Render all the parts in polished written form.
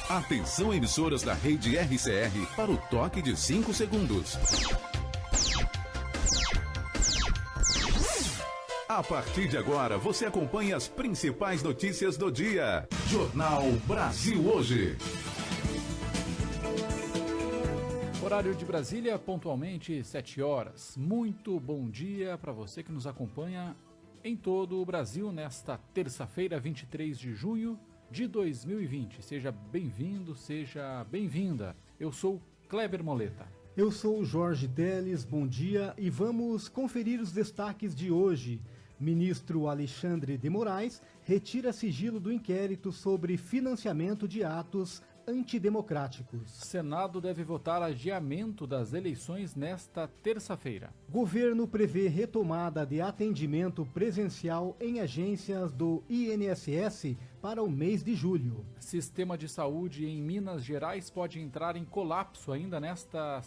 Atenção, emissoras da rede RCR para o toque de 5 segundos. A partir de agora, você acompanha as principais notícias do dia. Jornal Brasil Hoje. Horário de Brasília, pontualmente 7 horas. Muito bom dia para você que nos acompanha em todo o Brasil nesta terça-feira, 23 de junho de 2020. Seja bem-vindo, seja bem-vinda. Eu sou Kleber Moleta. Eu sou o Jorge Teles, bom dia e vamos conferir os destaques de hoje. Ministro Alexandre de Moraes retira sigilo do inquérito sobre financiamento de atos antidemocráticos. Senado deve votar adiamento das eleições nesta terça-feira. Governo prevê retomada de atendimento presencial em agências do INSS para o mês de julho. Sistema de saúde em Minas Gerais pode entrar em colapso ainda nesta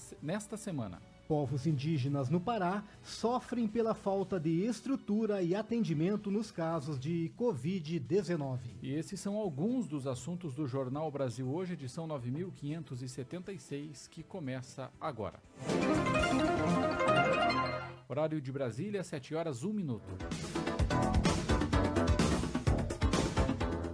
semana. Povos indígenas no Pará sofrem pela falta de estrutura e atendimento nos casos de Covid-19. E esses são alguns dos assuntos do Jornal Brasil Hoje, edição 9576, que começa agora. Horário de Brasília, 7 horas, 1 minuto.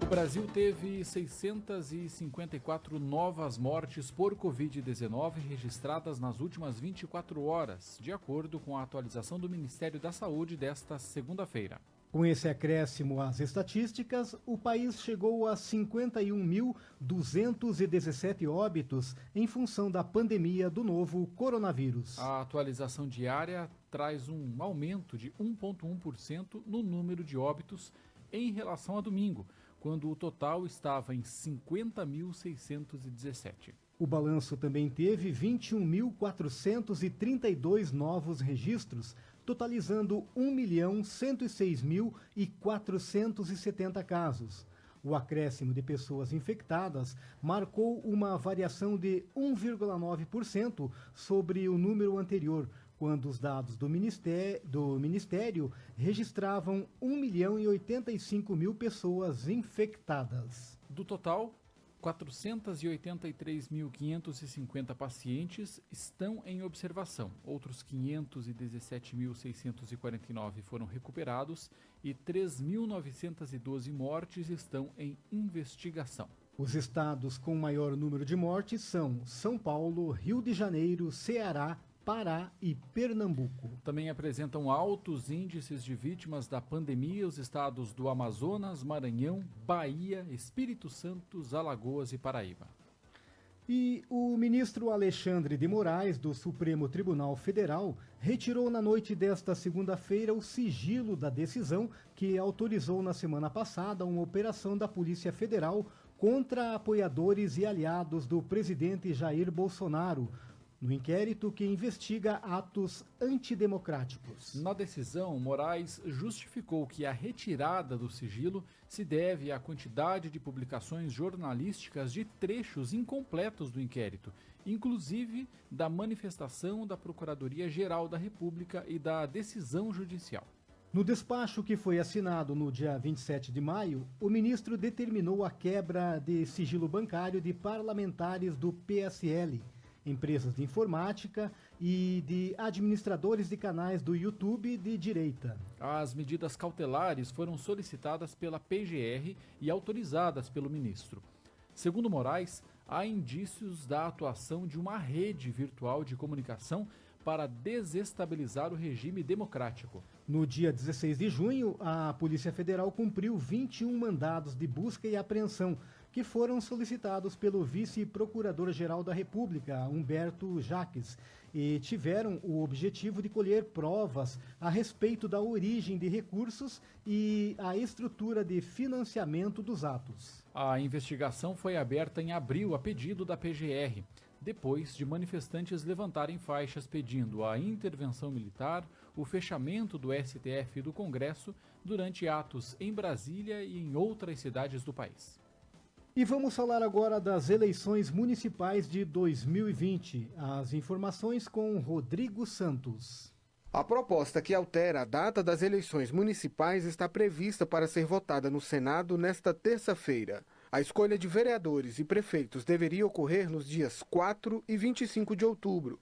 O Brasil teve 654 novas mortes por Covid-19 registradas nas últimas 24 horas, de acordo com a atualização do Ministério da Saúde desta segunda-feira. Com esse acréscimo às estatísticas, o país chegou a 51.217 óbitos em função da pandemia do novo coronavírus. A atualização diária traz um aumento de 1,1% no número de óbitos em relação a domingo, quando o total estava em 50.617. O balanço também teve 21.432 novos registros, totalizando 1.106.470 casos. O acréscimo de pessoas infectadas marcou uma variação de 1,9% sobre o número anterior, quando os dados do Ministério registravam 1.085.000 pessoas infectadas. Do total, 483.550 pacientes estão em observação, outros 517.649 foram recuperados e 3.912 mortes estão em investigação. Os estados com maior número de mortes são São Paulo, Rio de Janeiro, Ceará, Pará e Pernambuco. Também apresentam altos índices de vítimas da pandemia os estados do Amazonas, Maranhão, Bahia, Espírito Santo, Alagoas e Paraíba. E o ministro Alexandre de Moraes, do Supremo Tribunal Federal, retirou na noite desta segunda-feira o sigilo da decisão que autorizou na semana passada uma operação da Polícia Federal contra apoiadores e aliados do presidente Jair Bolsonaro, no inquérito que investiga atos antidemocráticos. Na decisão, Moraes justificou que a retirada do sigilo se deve à quantidade de publicações jornalísticas de trechos incompletos do inquérito, inclusive da manifestação da Procuradoria-Geral da República e da decisão judicial. No despacho que foi assinado no dia 27 de maio, o ministro determinou a quebra de sigilo bancário de parlamentares do PSL, empresas de informática e de administradores de canais do YouTube de direita. As medidas cautelares foram solicitadas pela PGR e autorizadas pelo ministro. Segundo Moraes, há indícios da atuação de uma rede virtual de comunicação para desestabilizar o regime democrático. No dia 16 de junho, a Polícia Federal cumpriu 21 mandados de busca e apreensão, que foram solicitados pelo vice-procurador-geral da República, Humberto Jacques, e tiveram o objetivo de colher provas a respeito da origem de recursos e a estrutura de financiamento dos atos. A investigação foi aberta em abril a pedido da PGR, depois de manifestantes levantarem faixas pedindo a intervenção militar, o fechamento do STF e do Congresso durante atos em Brasília e em outras cidades do país. E vamos falar agora das eleições municipais de 2020. As informações com Rodrigo Santos. A proposta que altera a data das eleições municipais está prevista para ser votada no Senado nesta terça-feira. A escolha de vereadores e prefeitos deveria ocorrer nos dias 4 e 25 de outubro,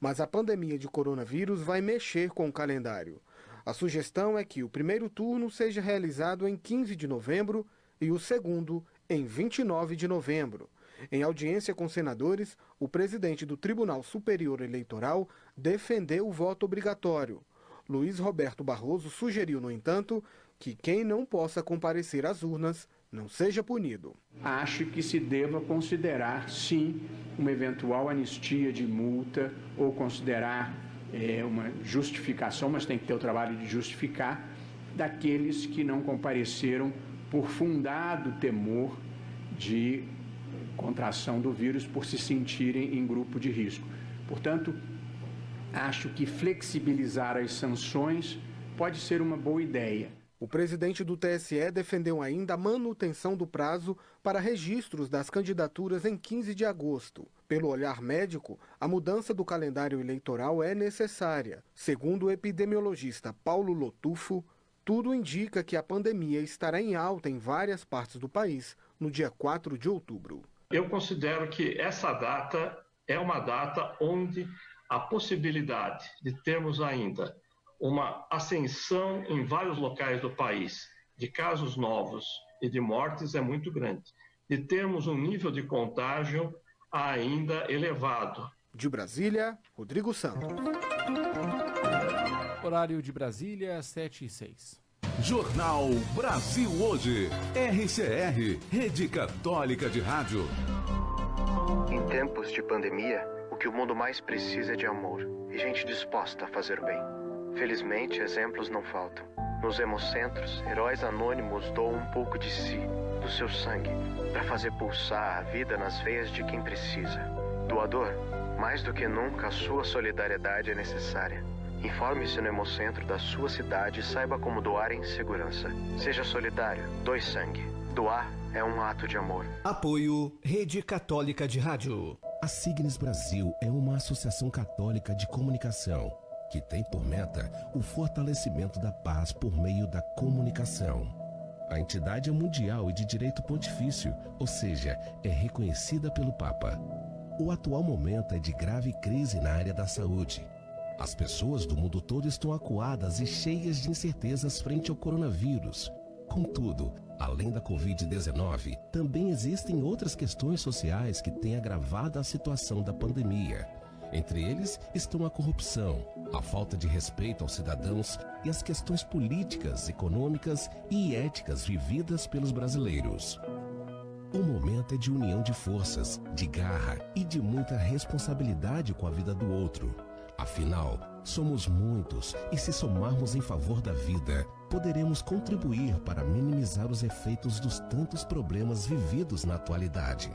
mas a pandemia de coronavírus vai mexer com o calendário. A sugestão é que o primeiro turno seja realizado em 15 de novembro e o segundo em 29 de novembro. Em audiência com senadores, o presidente do Tribunal Superior Eleitoral defendeu o voto obrigatório. Luiz Roberto Barroso sugeriu, no entanto, que quem não possa comparecer às urnas não seja punido. Acho que se deva considerar, sim, uma eventual anistia de multa ou considerar uma justificação, mas tem que ter o trabalho de justificar, daqueles que não compareceram por fundado temor de contração do vírus, por se sentirem em grupo de risco. Portanto, acho que flexibilizar as sanções pode ser uma boa ideia. O presidente do TSE defendeu ainda a manutenção do prazo para registros das candidaturas em 15 de agosto. Pelo olhar médico, a mudança do calendário eleitoral é necessária. Segundo o epidemiologista Paulo Lotufo, tudo indica que a pandemia estará em alta em várias partes do país no dia 4 de outubro. Eu considero que essa data é uma data onde a possibilidade de termos ainda uma ascensão em vários locais do país de casos novos e de mortes é muito grande. De termos um nível de contágio ainda elevado. De Brasília, Rodrigo Santos. Horário de Brasília, 7h06. Jornal Brasil Hoje. RCR, Rede Católica de Rádio. Em tempos de pandemia, o que o mundo mais precisa é de amor e gente disposta a fazer o bem. Felizmente, exemplos não faltam. Nos hemocentros, heróis anônimos doam um pouco de si, do seu sangue, para fazer pulsar a vida nas veias de quem precisa. Doador, mais do que nunca, a sua solidariedade é necessária. Informe-se no hemocentro da sua cidade e saiba como doar em segurança. Seja solidário, doe sangue. Doar é um ato de amor. Apoio Rede Católica de Rádio. A Signes Brasil é uma associação católica de comunicação que tem por meta o fortalecimento da paz por meio da comunicação. A entidade é mundial e de direito pontifício, ou seja, é reconhecida pelo Papa. O atual momento é de grave crise na área da saúde. As pessoas do mundo todo estão acuadas e cheias de incertezas frente ao coronavírus. Contudo, além da Covid-19, também existem outras questões sociais que têm agravado a situação da pandemia. Entre eles estão a corrupção, a falta de respeito aos cidadãos e as questões políticas, econômicas e éticas vividas pelos brasileiros. O momento é de união de forças, de garra e de muita responsabilidade com a vida do outro. Afinal, somos muitos e se somarmos em favor da vida, poderemos contribuir para minimizar os efeitos dos tantos problemas vividos na atualidade.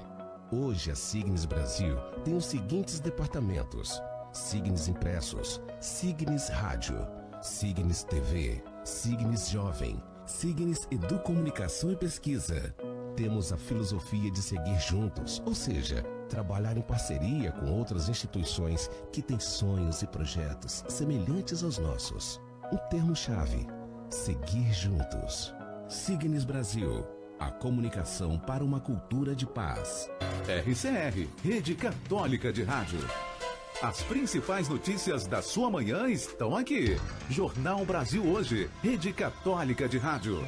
Hoje a Signes Brasil tem os seguintes departamentos: Signes Impressos, Signes Rádio, Signes TV, Signes Jovem, Signes Educomunicação e Pesquisa. Temos a filosofia de seguir juntos, ou seja, trabalhar em parceria com outras instituições que têm sonhos e projetos semelhantes aos nossos. Um termo-chave: seguir juntos. Signes Brasil. A comunicação para uma cultura de paz. RCR, Rede Católica de Rádio. As principais notícias da sua manhã estão aqui. Jornal Brasil Hoje, Rede Católica de Rádio.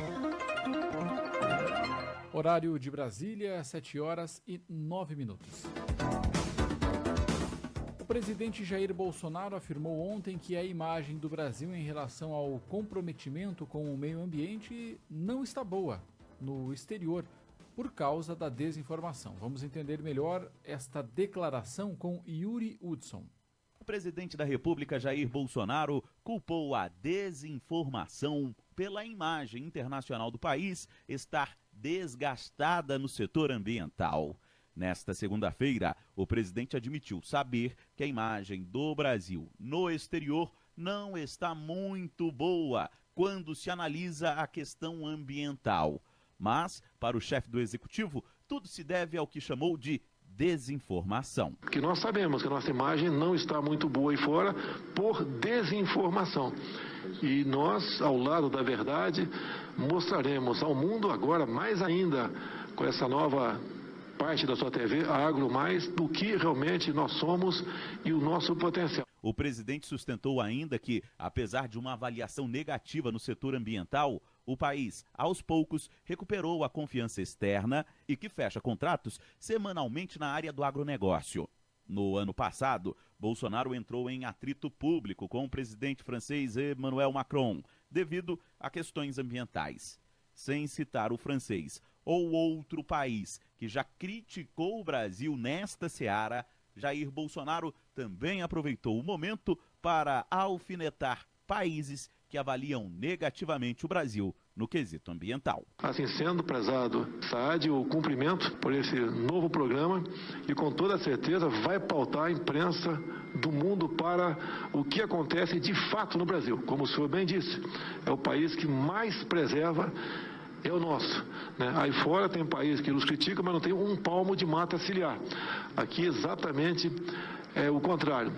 Horário de Brasília, 7h09. O presidente Jair Bolsonaro afirmou ontem que a imagem do Brasil em relação ao comprometimento com o meio ambiente não está boa no exterior, por causa da desinformação. Vamos entender melhor esta declaração com Yuri Hudson. O presidente da República, Jair Bolsonaro, culpou a desinformação pela imagem internacional do país estar desgastada no setor ambiental. Nesta segunda-feira, o presidente admitiu saber que a imagem do Brasil no exterior não está muito boa quando se analisa a questão ambiental. Mas, para o chefe do executivo, tudo se deve ao que chamou de desinformação. Porque nós sabemos que a nossa imagem não está muito boa aí fora por desinformação. E nós, ao lado da verdade, mostraremos ao mundo agora, mais ainda, com essa nova parte da sua TV, a Agro Mais, do que realmente nós somos e o nosso potencial. O presidente sustentou ainda que, apesar de uma avaliação negativa no setor ambiental, o país, aos poucos, recuperou a confiança externa e que fecha contratos semanalmente na área do agronegócio. No ano passado, Bolsonaro entrou em atrito público com o presidente francês Emmanuel Macron, devido a questões ambientais. Sem citar o francês ou outro país que já criticou o Brasil nesta seara, Jair Bolsonaro também aproveitou o momento para alfinetar países que avaliam negativamente o Brasil no quesito ambiental. Assim sendo, prezado Saad, o cumprimento por esse novo programa e com toda certeza vai pautar a imprensa do mundo para o que acontece de fato no Brasil. Como o senhor bem disse, é o país que mais preserva, é o nosso, né? Aí fora tem país que nos critica, mas não tem um palmo de mata ciliar. Aqui exatamente é o contrário.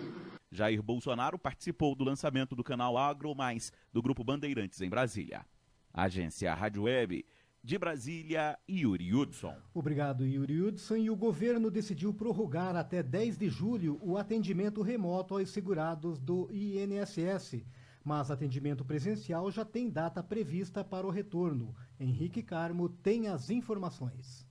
Jair Bolsonaro participou do lançamento do canal Agro Mais do Grupo Bandeirantes em Brasília. Agência Rádio Web de Brasília, Yuri Hudson. Obrigado, Yuri Hudson. E o governo decidiu prorrogar até 10 de julho o atendimento remoto aos segurados do INSS. Mas atendimento presencial já tem data prevista para o retorno. Henrique Carmo tem as informações.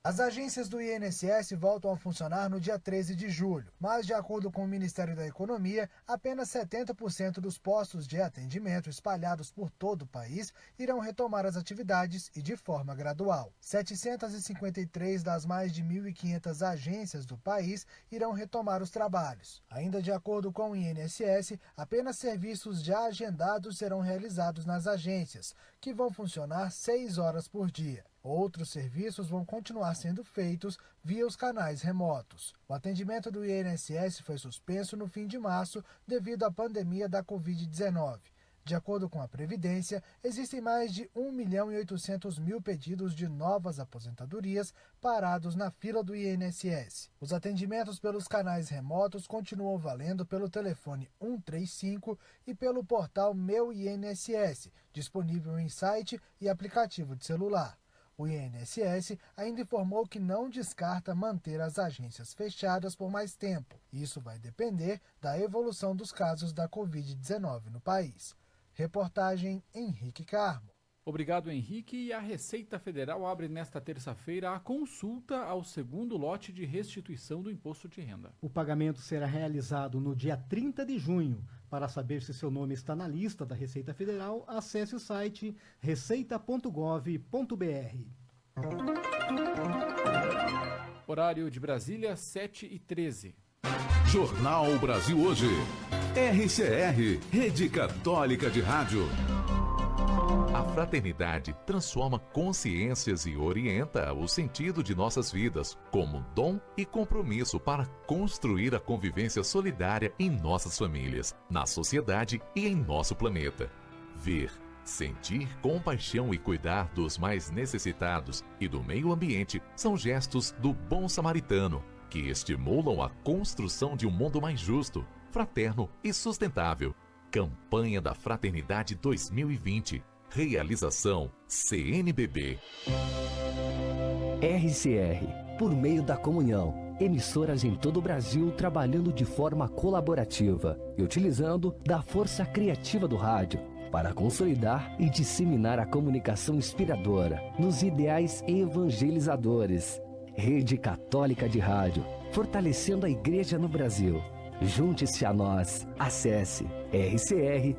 As agências do INSS voltam a funcionar no dia 13 de julho, mas, de acordo com o Ministério da Economia, apenas 70% dos postos de atendimento espalhados por todo o país irão retomar as atividades e de forma gradual. 753 das mais de 1.500 agências do país irão retomar os trabalhos. Ainda de acordo com o INSS, apenas serviços já agendados serão realizados nas agências, que vão funcionar 6 horas por dia. Outros serviços vão continuar sendo feitos via os canais remotos. O atendimento do INSS foi suspenso no fim de março devido à pandemia da Covid-19. De acordo com a Previdência, existem mais de 1.800.000 pedidos de novas aposentadorias parados na fila do INSS. Os atendimentos pelos canais remotos continuam valendo pelo telefone 135 e pelo portal Meu INSS, disponível em site e aplicativo de celular. O INSS ainda informou que não descarta manter as agências fechadas por mais tempo. Isso vai depender da evolução dos casos da Covid-19 no país. Reportagem Henrique Carmo. Obrigado, Henrique. E a Receita Federal abre nesta terça-feira a consulta ao segundo lote de restituição do imposto de renda. O pagamento será realizado no dia 30 de junho. Para saber se seu nome está na lista da Receita Federal, acesse o site receita.gov.br. Horário de Brasília, 7h13. Jornal Brasil Hoje. RCR, Rede Católica de Rádio. A fraternidade transforma consciências e orienta o sentido de nossas vidas como dom e compromisso para construir a convivência solidária em nossas famílias, na sociedade e em nosso planeta. Ver, sentir compaixão e cuidar dos mais necessitados e do meio ambiente são gestos do bom samaritano, que estimulam a construção de um mundo mais justo, fraterno e sustentável. Campanha da Fraternidade 2020. Realização CNBB. RCR, por meio da comunhão, emissoras em todo o Brasil trabalhando de forma colaborativa e utilizando da força criativa do rádio para consolidar e disseminar a comunicação inspiradora nos ideais evangelizadores. Rede Católica de Rádio, fortalecendo a Igreja no Brasil. Junte-se a nós. Acesse rcr.org.br.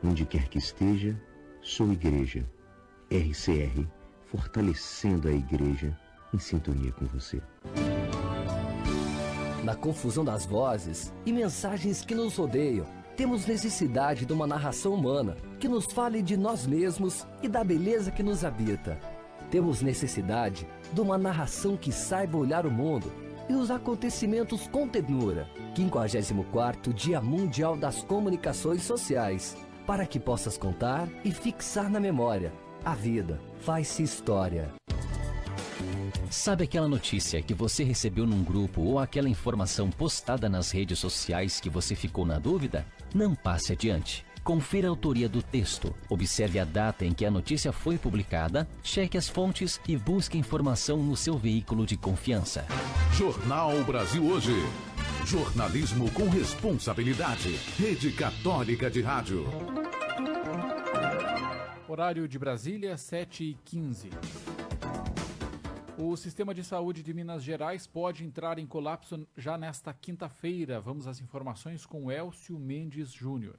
Onde quer que esteja, sou igreja. RCR, fortalecendo a igreja em sintonia com você. Na confusão das vozes e mensagens que nos rodeiam, temos necessidade de uma narração humana que nos fale de nós mesmos e da beleza que nos habita. Temos necessidade de uma narração que saiba olhar o mundo e os acontecimentos com ternura. 54º Dia Mundial das Comunicações Sociais. Para que possas contar e fixar na memória. A vida faz-se história. Sabe aquela notícia que você recebeu num grupo ou aquela informação postada nas redes sociais que você ficou na dúvida? Não passe adiante. Confira a autoria do texto, observe a data em que a notícia foi publicada, cheque as fontes e busque informação no seu veículo de confiança. Jornal Brasil Hoje. Jornalismo com responsabilidade. Rede Católica de Rádio. Horário de Brasília, 7h15. O sistema de saúde de Minas Gerais pode entrar em colapso já nesta quinta-feira. Vamos às informações com Elcio Mendes Júnior.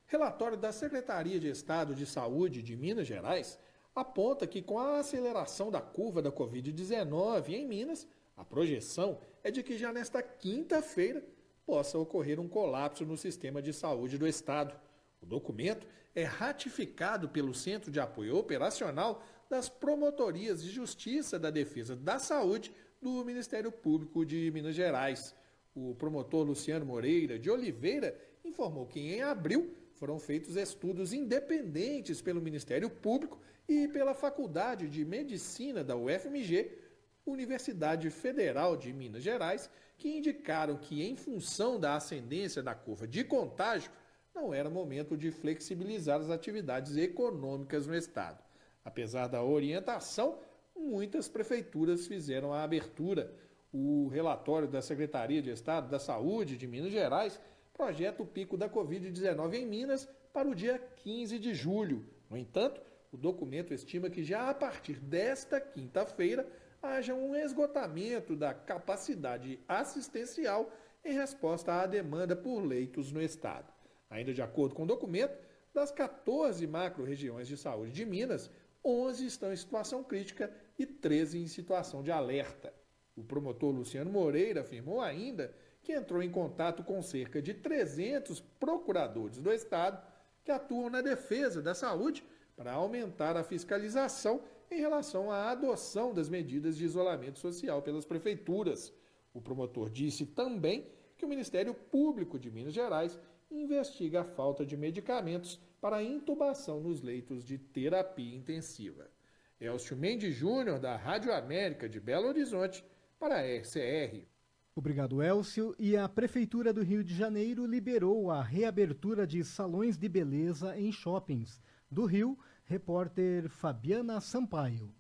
Relatório da Secretaria de Estado de Saúde de Minas Gerais aponta que com a aceleração da curva da Covid-19 em Minas, a projeção é de que já nesta quinta-feira possa ocorrer um colapso no sistema de saúde do Estado. O documento é ratificado pelo Centro de Apoio Operacional das Promotorias de Justiça da Defesa da Saúde do Ministério Público de Minas Gerais. O promotor Luciano Moreira de Oliveira informou que em abril foram feitos estudos independentes pelo Ministério Público e pela Faculdade de Medicina da UFMG, Universidade Federal de Minas Gerais, que indicaram que, em função da ascendência da curva de contágio, não era momento de flexibilizar as atividades econômicas no Estado. Apesar da orientação, muitas prefeituras fizeram a abertura. O relatório da Secretaria de Estado da Saúde de Minas Gerais projeta o pico da Covid-19 em Minas para o dia 15 de julho. No entanto, o documento estima que já a partir desta quinta-feira haja um esgotamento da capacidade assistencial em resposta à demanda por leitos no Estado. Ainda de acordo com o documento, das 14 macro-regiões de saúde de Minas, 11 estão em situação crítica e 13 em situação de alerta. O promotor Luciano Moreira afirmou ainda que entrou em contato com cerca de 300 procuradores do Estado que atuam na defesa da saúde para aumentar a fiscalização em relação à adoção das medidas de isolamento social pelas prefeituras. O promotor disse também que o Ministério Público de Minas Gerais investiga a falta de medicamentos para a intubação nos leitos de terapia intensiva. Elcio Mendes Júnior, da Rádio América de Belo Horizonte, para a RCR. Obrigado, Elcio. E a Prefeitura do Rio de Janeiro liberou a reabertura de salões de beleza em shoppings. Do Rio, repórter Fabiana Sampaio.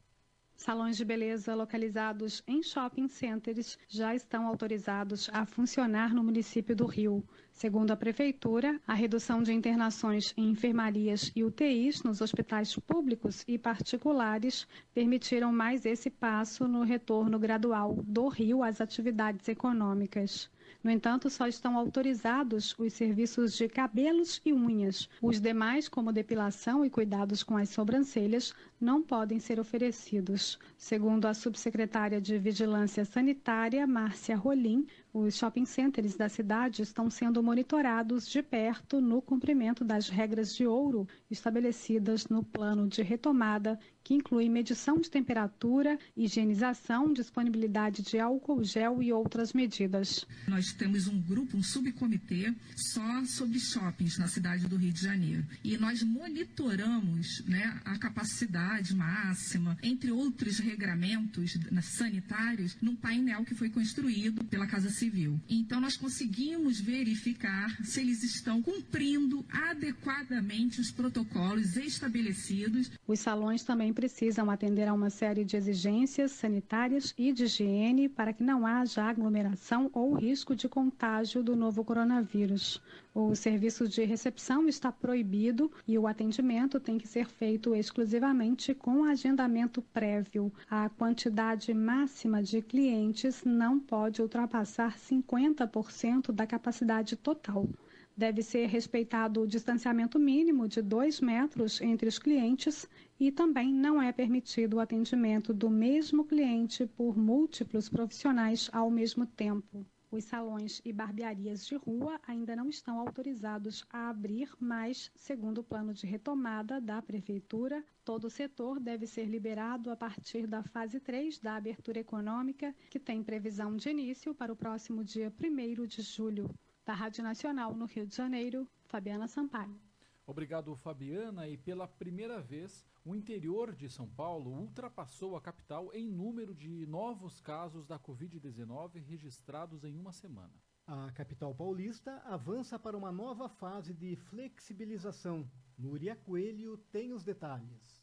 Salões de beleza localizados em shopping centers já estão autorizados a funcionar no município do Rio. Segundo a Prefeitura, a redução de internações em enfermarias e UTIs nos hospitais públicos e particulares permitiram mais esse passo no retorno gradual do Rio às atividades econômicas. No entanto, só estão autorizados os serviços de cabelos e unhas. Os demais, como depilação e cuidados com as sobrancelhas, não podem ser oferecidos. Segundo a subsecretária de Vigilância Sanitária, Márcia Rolim, os shopping centers da cidade estão sendo monitorados de perto no cumprimento das regras de ouro estabelecidas no plano de retomada, que inclui medição de temperatura, higienização, disponibilidade de álcool gel e outras medidas. Nós temos um grupo, um subcomitê só sobre shoppings na cidade do Rio de Janeiro. E nós monitoramos, a capacidade máxima, entre outros regramentos sanitários, num painel que foi construído pela Casa Civil. Então nós conseguimos verificar se eles estão cumprindo adequadamente os protocolos estabelecidos. Os salões também precisam atender a uma série de exigências sanitárias e de higiene para que não haja aglomeração ou risco de contágio do novo coronavírus. O serviço de recepção está proibido e o atendimento tem que ser feito exclusivamente com agendamento prévio. A quantidade máxima de clientes não pode ultrapassar 50% da capacidade total. Deve ser respeitado o distanciamento mínimo de 2 metros entre os clientes e também não é permitido o atendimento do mesmo cliente por múltiplos profissionais ao mesmo tempo. Os salões e barbearias de rua ainda não estão autorizados a abrir, mas, segundo o plano de retomada da Prefeitura, todo o setor deve ser liberado a partir da fase 3 da abertura econômica, que tem previsão de início para o próximo dia 1º de julho. Da Rádio Nacional, no Rio de Janeiro, Fabiana Sampaio. Obrigado, Fabiana. E pela primeira vez, o interior de São Paulo ultrapassou a capital em número de novos casos da Covid-19 registrados em uma semana. A capital paulista avança para uma nova fase de flexibilização. Núria Coelho tem os detalhes.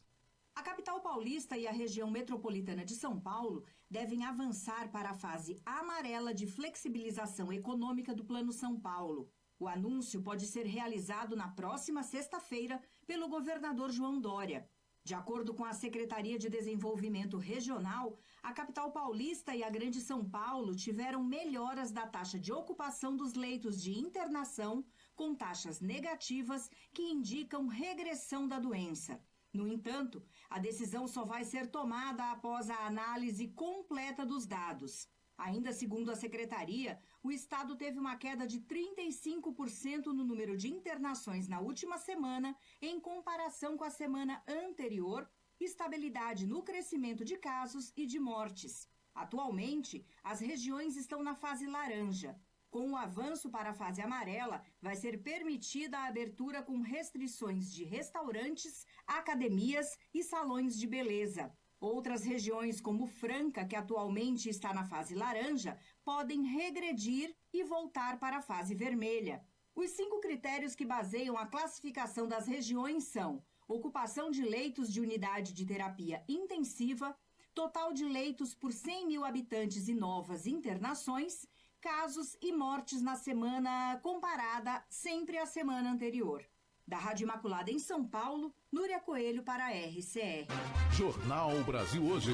A capital paulista e a região metropolitana de São Paulo devem avançar para a fase amarela de flexibilização econômica do Plano São Paulo. O anúncio pode ser realizado na próxima sexta-feira pelo governador João Dória. De acordo com a Secretaria de Desenvolvimento Regional, a capital paulista e a Grande São Paulo tiveram melhoras da taxa de ocupação dos leitos de internação, com taxas negativas que indicam regressão da doença. No entanto, a decisão só vai ser tomada após a análise completa dos dados. Ainda segundo a Secretaria, o Estado teve uma queda de 35% no número de internações na última semana, em comparação com a semana anterior, estabilidade no crescimento de casos e de mortes. Atualmente, as regiões estão na fase laranja. Com o avanço para a fase amarela, vai ser permitida a abertura com restrições de restaurantes, academias e salões de beleza. Outras regiões, como Franca, que atualmente está na fase laranja, podem regredir e voltar para a fase vermelha. Os 5 critérios que baseiam a classificação das regiões são: ocupação de leitos de unidade de terapia intensiva, total de leitos por 100 mil habitantes e novas internações, casos e mortes na semana comparada sempre à semana anterior. Da Rádio Imaculada em São Paulo, Núria Coelho para a RCR. Jornal Brasil Hoje.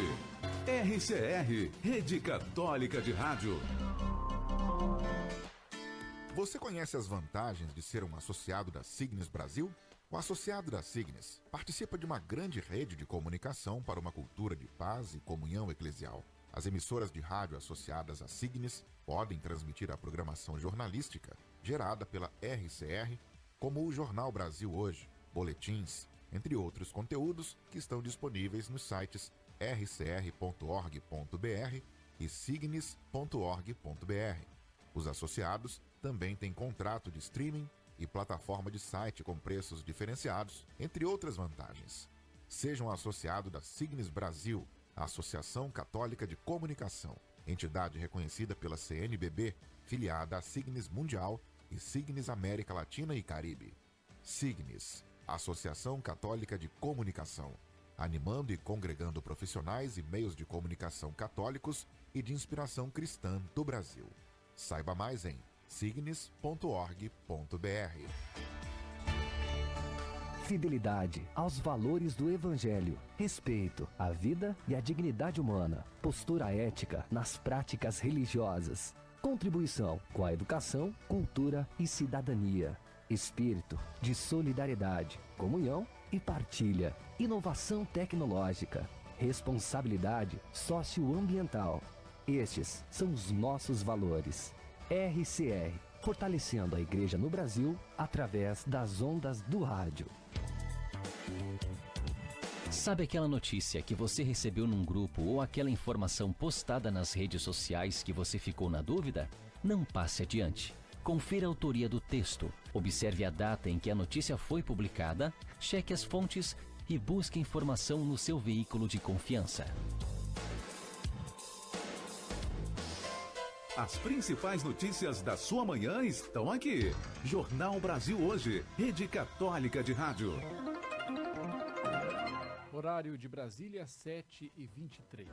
RCR, Rede Católica de Rádio. Você conhece as vantagens de ser um associado da Signes Brasil? O associado da Signes participa de uma grande rede de comunicação para uma cultura de paz e comunhão eclesial. As emissoras de rádio associadas à Signes podem transmitir a programação jornalística gerada pela RCR, como o Jornal Brasil Hoje, boletins, entre outros conteúdos que estão disponíveis nos sites rcr.org.br e signes.org.br. Os associados também têm contrato de streaming e plataforma de site com preços diferenciados, entre outras vantagens. Seja um associado da Signes Brasil, a Associação Católica de Comunicação, entidade reconhecida pela CNBB, filiada à Signes Mundial e Signes América Latina e Caribe. Signes, Associação Católica de Comunicação, animando e congregando profissionais e meios de comunicação católicos e de inspiração cristã do Brasil. Saiba mais em signes.org.br. Fidelidade aos valores do Evangelho, respeito à vida e à dignidade humana, postura ética nas práticas religiosas, contribuição com a educação, cultura e cidadania, espírito de solidariedade, comunhão e partilha, inovação tecnológica, responsabilidade socioambiental. Estes são os nossos valores. RCR, fortalecendo a Igreja no Brasil através das ondas do rádio. Sabe aquela notícia que você recebeu num grupo ou aquela informação postada nas redes sociais que você ficou na dúvida? Não passe adiante. Confira a autoria do texto, observe a data em que a notícia foi publicada, cheque as fontes e busque informação no seu veículo de confiança. As principais notícias da sua manhã estão aqui. Jornal Brasil Hoje, Rede Católica de Rádio. Horário de Brasília, 7h23.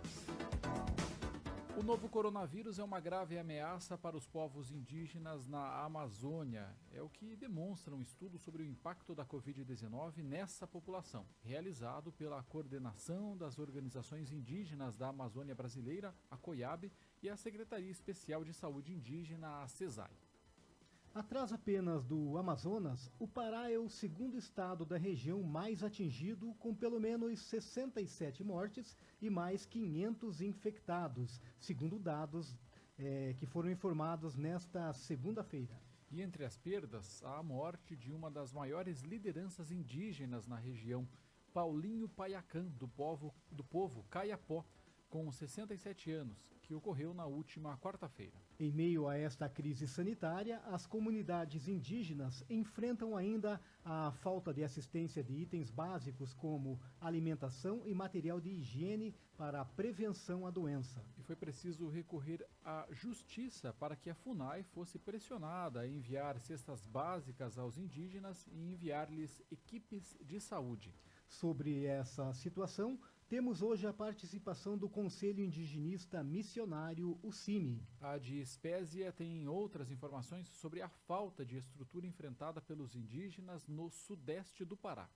O novo coronavírus é uma grave ameaça para os povos indígenas na Amazônia. É o que demonstra um estudo sobre o impacto da Covid-19 nessa população, realizado pela Coordenação das Organizações Indígenas da Amazônia Brasileira, a COIAB, e a Secretaria Especial de Saúde Indígena, a CESAI. Atrás apenas do Amazonas, o Pará é o segundo estado da região mais atingido, com pelo menos 67 mortes e mais 500 infectados, segundo dados que foram informados nesta segunda-feira. E entre as perdas, há a morte de uma das maiores lideranças indígenas na região, Paulinho Paiacã, do povo Caiapó, com 67 anos, que que ocorreu na última quarta-feira. Em meio a esta crise sanitária, as comunidades indígenas enfrentam ainda a falta de assistência de itens básicos como alimentação e material de higiene para a prevenção à doença. E foi preciso recorrer à justiça para que a FUNAI fosse pressionada a enviar cestas básicas aos indígenas e enviar-lhes equipes de saúde. Sobre essa situação, temos hoje a participação do Conselho Indigenista Missionário, o CIMI. A Dispésia tem outras informações sobre a falta de estrutura enfrentada pelos indígenas no sudeste do Pará.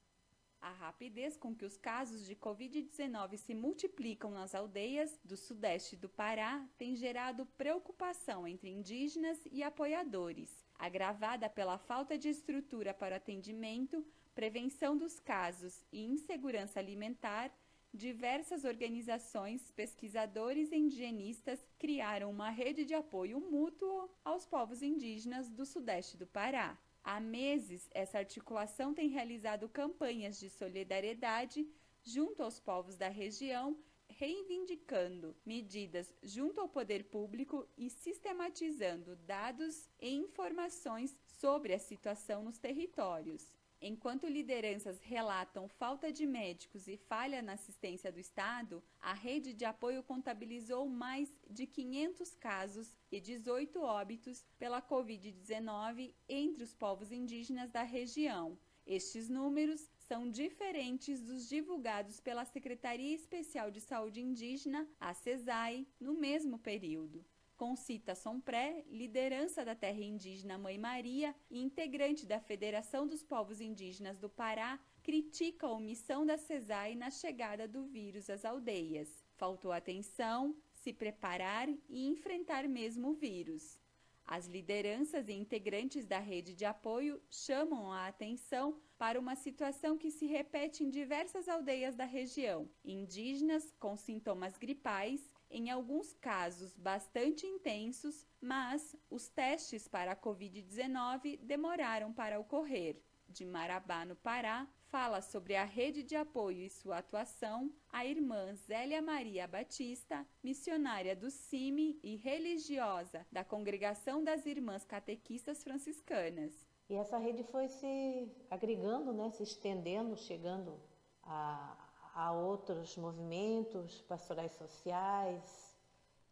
A rapidez com que os casos de Covid-19 se multiplicam nas aldeias do sudeste do Pará tem gerado preocupação entre indígenas e apoiadores, agravada pela falta de estrutura para atendimento, prevenção dos casos e insegurança alimentar. Diversas organizações, pesquisadores e indigenistas criaram uma rede de apoio mútuo aos povos indígenas do sudeste do Pará. Há meses, essa articulação tem realizado campanhas de solidariedade junto aos povos da região, reivindicando medidas junto ao poder público e sistematizando dados e informações sobre a situação nos territórios. Enquanto lideranças relatam falta de médicos e falha na assistência do Estado, a rede de apoio contabilizou mais de 500 casos e 18 óbitos pela Covid-19 entre os povos indígenas da região. Estes números são diferentes dos divulgados pela Secretaria Especial de Saúde Indígena, a SESAI, no mesmo período. Concita Sompré, liderança da terra indígena Mãe Maria e integrante da Federação dos Povos Indígenas do Pará, critica a omissão da SESAI na chegada do vírus às aldeias. Faltou atenção, se preparar e enfrentar mesmo o vírus. As lideranças e integrantes da rede de apoio chamam a atenção para uma situação que se repete em diversas aldeias da região. Indígenas com sintomas gripais, em alguns casos bastante intensos, mas os testes para a Covid-19 demoraram para ocorrer. De Marabá, no Pará, fala sobre a rede de apoio e sua atuação a irmã Zélia Maria Batista, missionária do CIMI e religiosa da Congregação das Irmãs Catequistas Franciscanas. E essa rede foi se agregando, né, se estendendo, chegando a outros movimentos pastorais sociais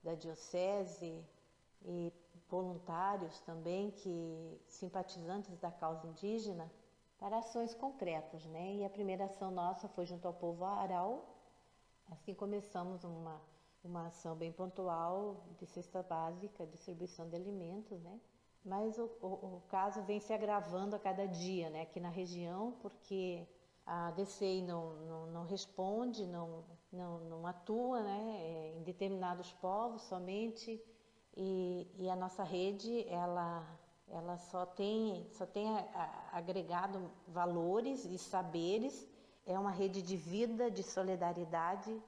da diocese e voluntários também, simpatizantes da causa indígena, para ações concretas, né? E a primeira ação nossa foi junto ao povo Aral. Assim começamos uma ação bem pontual de cesta básica, distribuição de alimentos, né? Mas o caso vem se agravando a cada dia, né? Aqui na região, porque a DCI não responde, não atua, né? Em determinados povos somente, e a nossa rede, ela só tem agregado valores e saberes. É uma rede de vida, de solidariedade.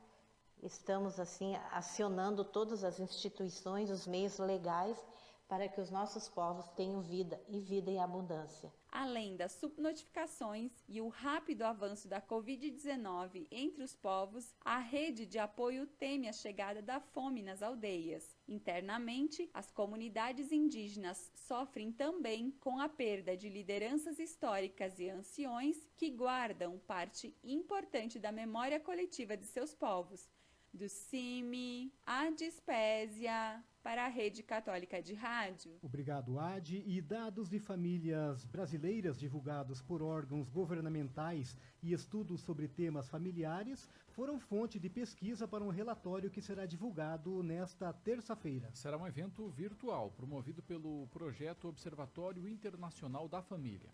Estamos assim acionando todas as instituições, os meios legais para que os nossos povos tenham vida e vida em abundância. Além das subnotificações e o rápido avanço da Covid-19 entre os povos, a rede de apoio teme a chegada da fome nas aldeias. Internamente, as comunidades indígenas sofrem também com a perda de lideranças históricas e anciões que guardam parte importante da memória coletiva de seus povos. Do CIMI, a Dispésia, para a Rede Católica de Rádio. Obrigado, Adi. E dados de famílias brasileiras divulgados por órgãos governamentais e estudos sobre temas familiares foram fonte de pesquisa para um relatório que será divulgado nesta terça-feira. Será um evento virtual, promovido pelo projeto Observatório Internacional da Família.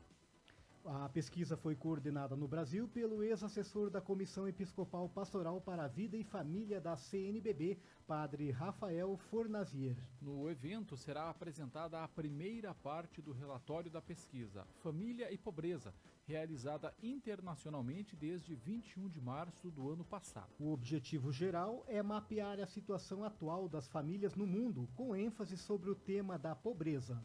A pesquisa foi coordenada no Brasil pelo ex-assessor da Comissão Episcopal Pastoral para a Vida e Família da CNBB, padre Rafael Fornazier. No evento será apresentada a primeira parte do relatório da pesquisa Família e Pobreza, realizada internacionalmente desde 21 de março do ano passado. O objetivo geral é mapear a situação atual das famílias no mundo, com ênfase sobre o tema da pobreza.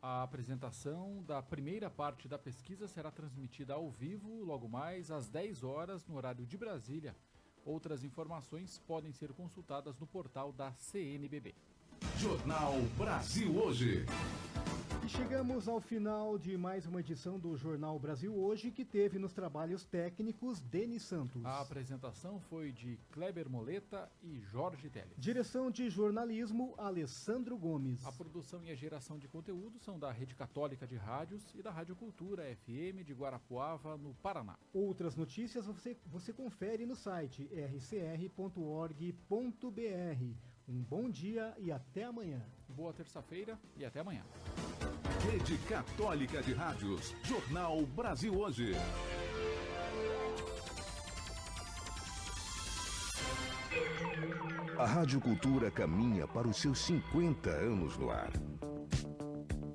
A apresentação da primeira parte da pesquisa será transmitida ao vivo logo mais às 10 horas no horário de Brasília, Outras informações podem ser consultadas no portal da CNBB. Jornal Brasil Hoje. E chegamos ao final de mais uma edição do Jornal Brasil Hoje, que teve nos trabalhos técnicos Denis Santos. A apresentação foi de Kleber Moleta e Jorge Teles. Direção de jornalismo, Alessandro Gomes. A produção e a geração de conteúdo são da Rede Católica de Rádios e da Rádio Cultura FM de Guarapuava, no Paraná. Outras notícias você confere no site rcr.org.br. Um bom dia e até amanhã. Boa terça-feira e até amanhã. Rede Católica de Rádios. Jornal Brasil Hoje. A Rádio Cultura caminha para os seus 50 anos no ar.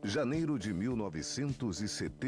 Janeiro de 1970.